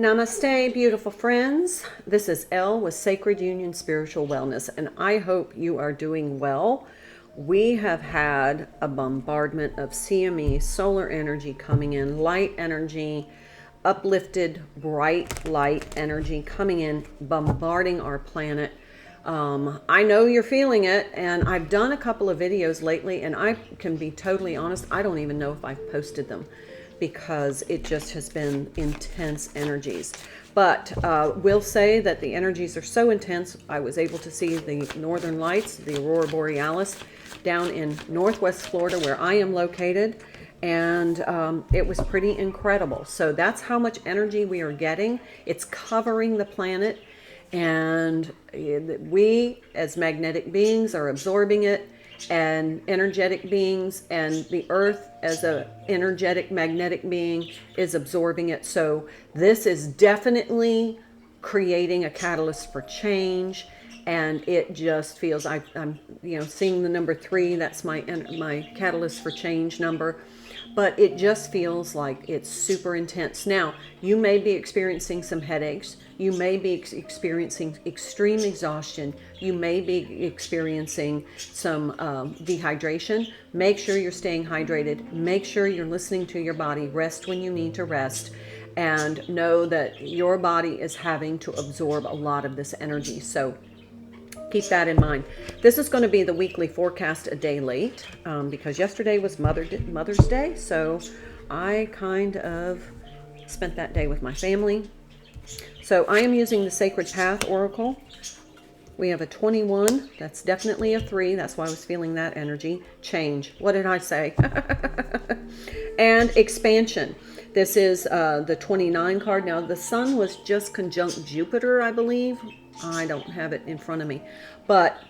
Namaste, beautiful friends. This is Elle with Sacred Union Spiritual Wellness, and I hope you are doing well. We have had a bombardment of CME, solar energy coming in, light energy, uplifted, bright light energy coming in, bombarding our planet. I know you're feeling it, and I've done a couple of videos lately, and I can be totally honest, I don't even know if I've posted them, because it just has been intense energies. But we'll say that the energies are so intense. I was able to see the northern lights, the aurora borealis, down in northwest Florida where I am located, and it was pretty incredible. So that's how much energy we are getting. It's covering the planet, and we as magnetic beings are absorbing it, and energetic beings, and the earth as a energetic magnetic being is absorbing it. So this is definitely creating a catalyst for change, and it just feels I'm seeing the number 3. That's my catalyst for change number. But it just feels like it's super intense. Now, you may be experiencing some headaches. You may be experiencing extreme exhaustion. You may be experiencing some dehydration. Make sure you're staying hydrated. Make sure you're listening to your body. Rest when you need to rest. And know that your body is having to absorb a lot of this energy. So keep that in mind. This is going to be the weekly forecast a day late because yesterday was Mother's Day. So I kind of spent that day with my family. So I am using the Sacred Path Oracle. We have a 21. That's definitely a 3. That's why I was feeling that energy. Change. What did I say? And expansion. This is the 29 card. Now, the sun was just conjunct Jupiter, I believe. I don't have it in front of me. But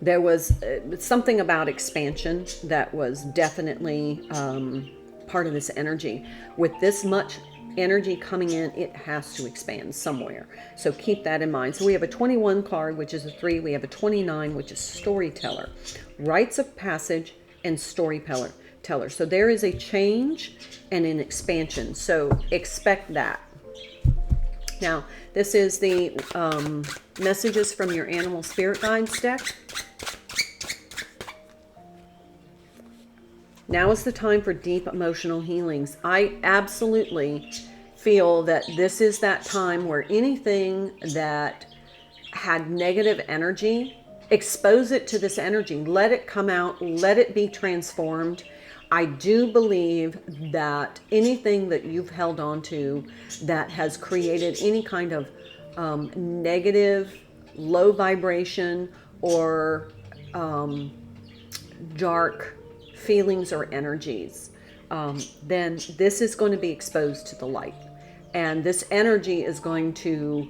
there was something about expansion that was definitely part of this energy. With this much energy coming in, it has to expand somewhere. So keep that in mind. So we have a 21 card, which is a 3. We have a 29, which is storyteller. Rites of passage and storyteller. So there is a change and an expansion. So expect that. Now, this is the messages from your animal spirit guides deck. Now is the time for deep emotional healings. I absolutely feel that this is that time where anything that had negative energy, expose it to this energy. Let it come out. Let it be transformed. I do believe that anything that you've held on to that has created any kind of negative, low vibration, or dark feelings or energies, then this is going to be exposed to the light. And this energy is going to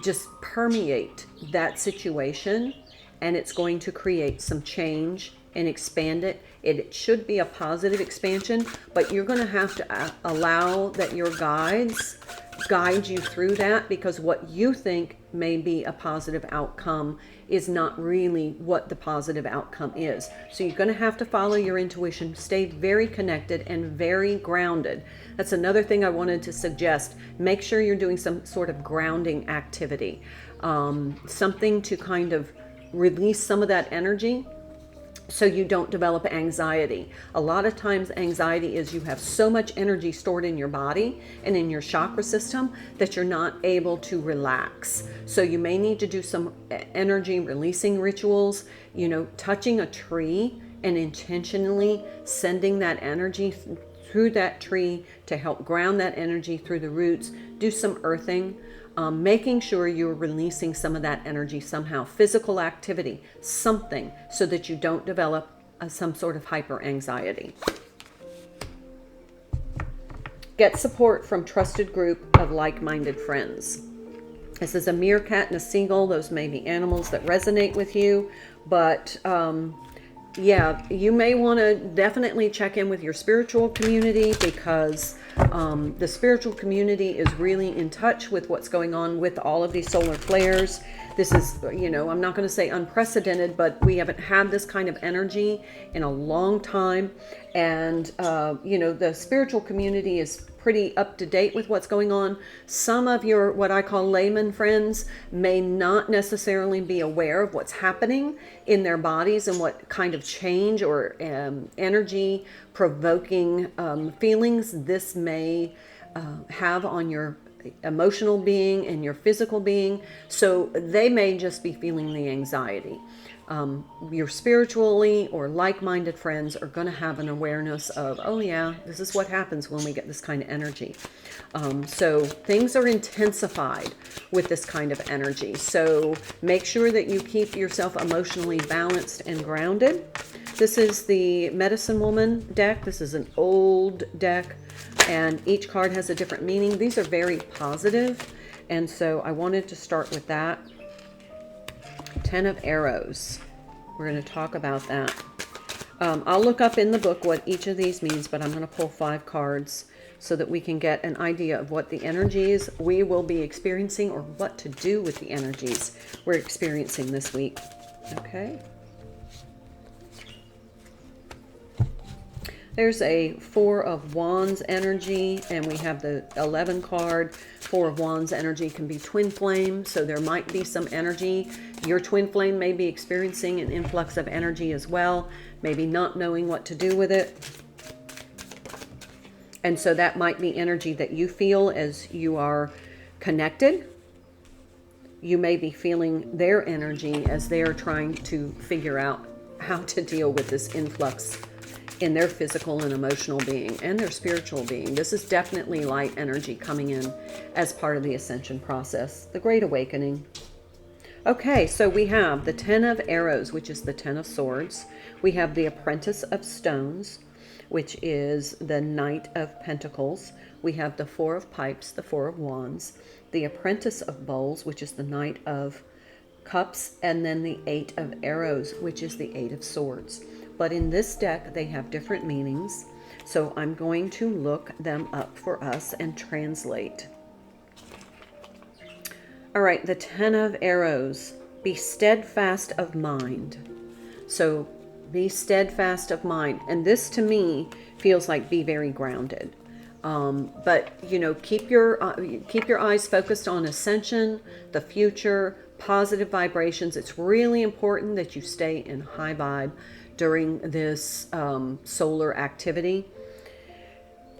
just permeate that situation, and it's going to create some change and expand it. It should be a positive expansion, but you're going to have to allow that your guides guide you through that, because what you think may be a positive outcome is not really what the positive outcome is. So you're going to have to follow your intuition, stay very connected and very grounded. That's another thing I wanted to suggest. Make sure you're doing some sort of grounding activity, something to kind of release some of that energy, so you don't develop anxiety. A lot of times anxiety is you have so much energy stored in your body and in your chakra system that you're not able to relax. So you may need to do some energy releasing rituals, touching a tree and intentionally sending that energy through that tree to help ground that energy through the roots. Do some earthing. Making sure you're releasing some of that energy somehow. Physical activity, something, so that you don't develop some sort of hyper anxiety. Get support from trusted group of like-minded friends. This is a meerkat and a seagull. Those may be animals that resonate with you, but yeah, you may want to definitely check in with your spiritual community, because the spiritual community is really in touch with what's going on with all of these solar flares. This is, I'm not going to say unprecedented, but we haven't had this kind of energy in a long time. And, the spiritual community is pretty up to date with what's going on. Some of your, what I call layman friends, may not necessarily be aware of what's happening in their bodies and what kind of change or energy provoking feelings this may have on your emotional being and your physical being. So they may just be feeling the anxiety. Your spiritually or like-minded friends are going to have an awareness of, oh yeah, this is what happens when we get this kind of energy. So things are intensified with this kind of energy. So make sure that you keep yourself emotionally balanced and grounded. This is the Medicine Woman deck. This is an old deck, and each card has a different meaning. These are very positive, and so I wanted to start with that. 10 of Arrows. We're going to talk about that. I'll look up in the book what each of these means, but I'm going to pull 5 cards so that we can get an idea of what the energies we will be experiencing or what to do with the energies we're experiencing this week. Okay. There's a 4 of Wands energy, and we have the 11 card. 4 of Wands energy can be twin flame, so there might be some energy. Your twin flame may be experiencing an influx of energy as well, maybe not knowing what to do with it. And so that might be energy that you feel as you are connected. You may be feeling their energy as they are trying to figure out how to deal with this influx in their physical and emotional being and their spiritual being. This is definitely light energy coming in as part of the ascension process, the Great Awakening. Okay, so we have the 10 of Arrows, which is the 10 of Swords. We have the Apprentice of Stones, which is the Knight of Pentacles. We have the 4 of Pipes, the 4 of Wands, the Apprentice of Bowls, which is the Knight of Cups, and then the 8 of Arrows, which is the 8 of Swords. But in this deck, they have different meanings. So I'm going to look them up for us and translate. All right, the 10 of Arrows. Be steadfast of mind. So be steadfast of mind. And this to me feels like be very grounded. But, you know, keep your eyes focused on ascension, the future, positive vibrations. It's really important that you stay in high vibe during this solar activity.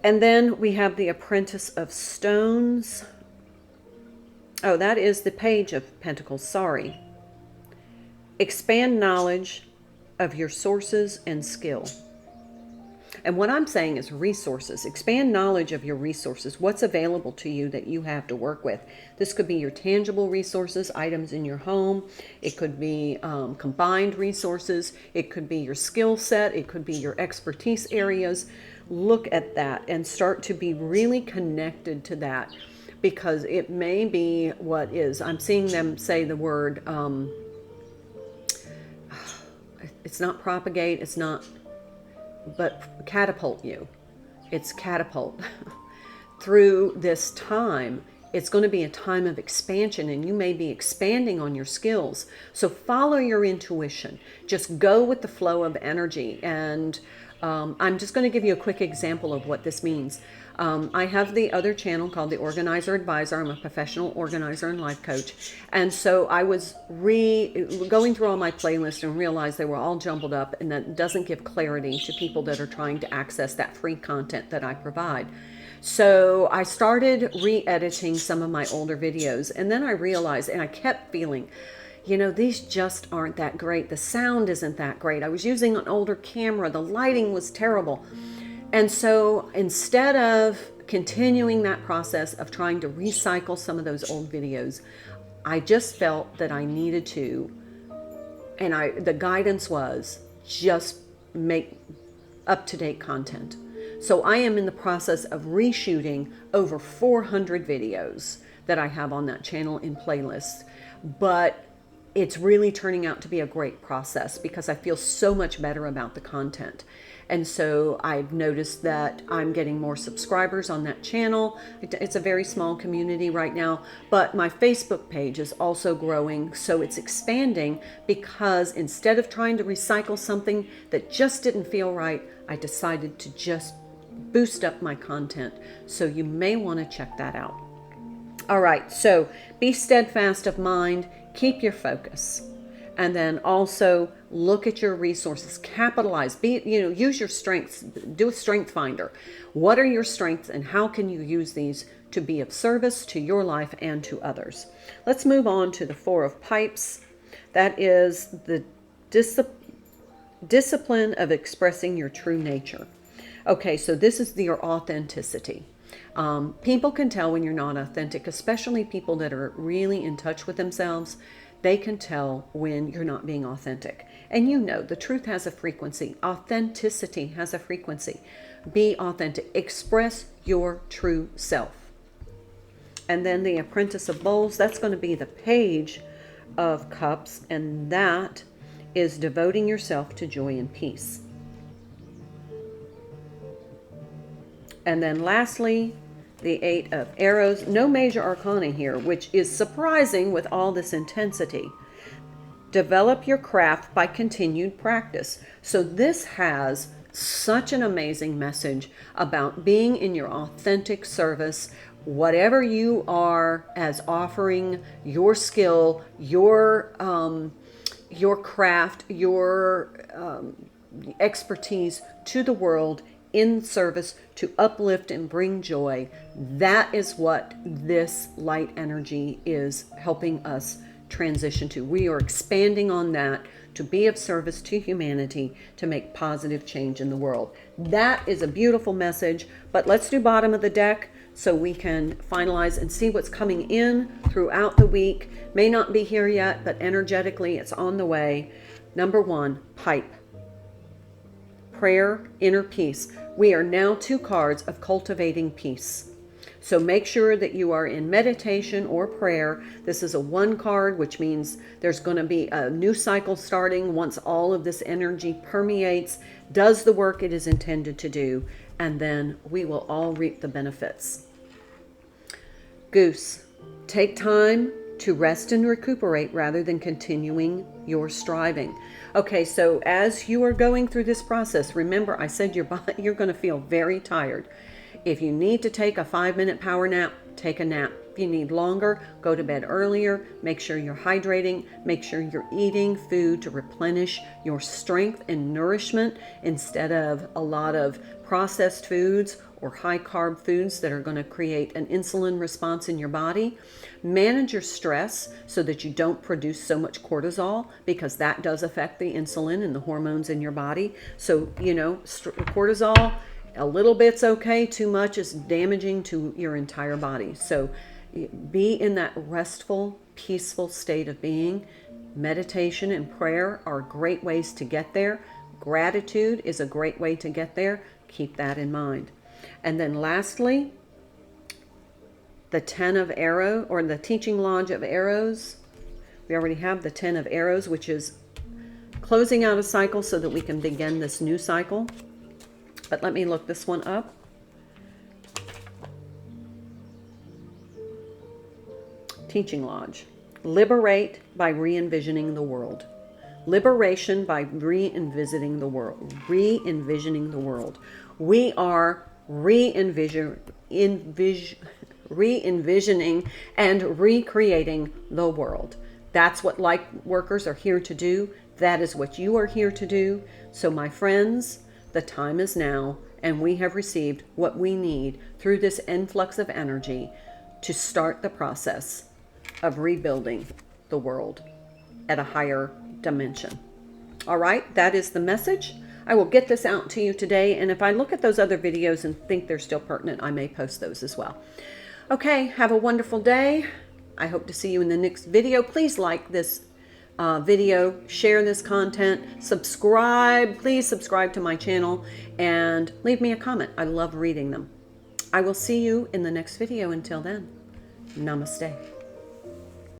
And then we have the Apprentice of Stones. Oh, that is the Page of Pentacles, sorry. Expand knowledge of your sources and skill. And what I'm saying is resources. Expand knowledge of your resources. What's available to you that you have to work with. This could be your tangible resources, items in your home. It could be combined resources. It could be your skill set. It could be your expertise areas. Look at that and start to be really connected to that, because it may be what is. I'm seeing them say the word, it's not propagate, it's not, but catapult you. It's catapult. Through this time, it's going to be a time of expansion, and you may be expanding on your skills. So follow your intuition. Just go with the flow of energy. And I'm just going to give you a quick example of what this means. I have the other channel called The Organizer Advisor. I'm a professional organizer and life coach. And so I was going through all my playlists and realized they were all jumbled up, and that doesn't give clarity to people that are trying to access that free content that I provide. So I started re-editing some of my older videos, and then I realized, and I kept feeling, you know, these just aren't that great. The sound isn't that great. I was using an older camera. The lighting was terrible. And so instead of continuing that process of trying to recycle some of those old videos, I just felt that I needed to, and the guidance was just make up-to-date content. So I am in the process of reshooting over 400 videos that I have on that channel in playlists. But it's really turning out to be a great process because I feel so much better about the content. And so I've noticed that I'm getting more subscribers on that channel. It's a very small community right now, but my Facebook page is also growing. So it's expanding because instead of trying to recycle something that just didn't feel right, I decided to just boost up my content. So you may want to check that out. All right, so be steadfast of mind, keep your focus, and then also look at your resources, capitalize, use your strengths, do a strength finder. What are your strengths and how can you use these to be of service to your life and to others? Let's move on to the Four of Pipes. That is the discipline of expressing your true nature. Okay, so this is your authenticity. People can tell when you're not authentic, especially people that are really in touch with themselves. They can tell when you're not being authentic. And you know, the truth has a frequency. Authenticity has a frequency. Be authentic. Express your true self. And then the Apprentice of Bowls, that's going to be the Page of Cups, and that is devoting yourself to joy and peace. And then lastly, the Eight of Arrows. No major arcana here, which is surprising with all this intensity. Develop your craft by continued practice. So this has such an amazing message about being in your authentic service, whatever you are, as offering your skill, your craft, your expertise to the world in service to uplift and bring joy. That is what this light energy is helping us transition to. We are expanding on that to be of service to humanity, to make positive change in the world. That is a beautiful message, but let's do bottom of the deck so we can finalize and see what's coming in throughout the week. May not be here yet, but energetically it's on the way. Number 1, pipe. Prayer, inner peace. We are now 2 cards of cultivating peace. So make sure that you are in meditation or prayer. This is a 1 card, which means there's going to be a new cycle starting once all of this energy permeates, does the work it is intended to do, and then we will all reap the benefits. Goose, take time to rest and recuperate rather than continuing your striving. Okay, so as you are going through this process, remember I said you're going to feel very tired. If you need to take a 5-minute power nap, take a nap. If you need longer, go to bed earlier. Make sure you're hydrating. Make sure you're eating food to replenish your strength and nourishment instead of a lot of processed foods or high carb foods that are going to create an insulin response in your body. Manage your stress so that you don't produce so much cortisol, because that does affect the insulin and the hormones in your body. So, cortisol, a little bit's okay, too much is damaging to your entire body. So be in that restful, peaceful state of being. Meditation and prayer are great ways to get there. Gratitude is a great way to get there. Keep that in mind. And then lastly, the 10 of Arrows, or the Teaching Lodge of Arrows. We already have the 10 of Arrows, which is closing out a cycle so that we can begin this new cycle. But let me look this one up. Teaching Lodge. Liberate by re-envisioning the world. Liberation by re-envisioning the world. Re-envisioning the world. We are re-envisioning and recreating the world. That's what light workers are here to do. That is what you are here to do. So my friends, the time is now, and we have received what we need through this influx of energy to start the process of rebuilding the world at a higher dimension. All right, that is the message. I will get this out to you today, and if I look at those other videos and think they're still pertinent, I may post those as well. Okay, have a wonderful day. I hope to see you in the next video. Please like this video, share this content, subscribe. Please subscribe to my channel and leave me a comment. I love reading them. I will see you in the next video. Until then, namaste.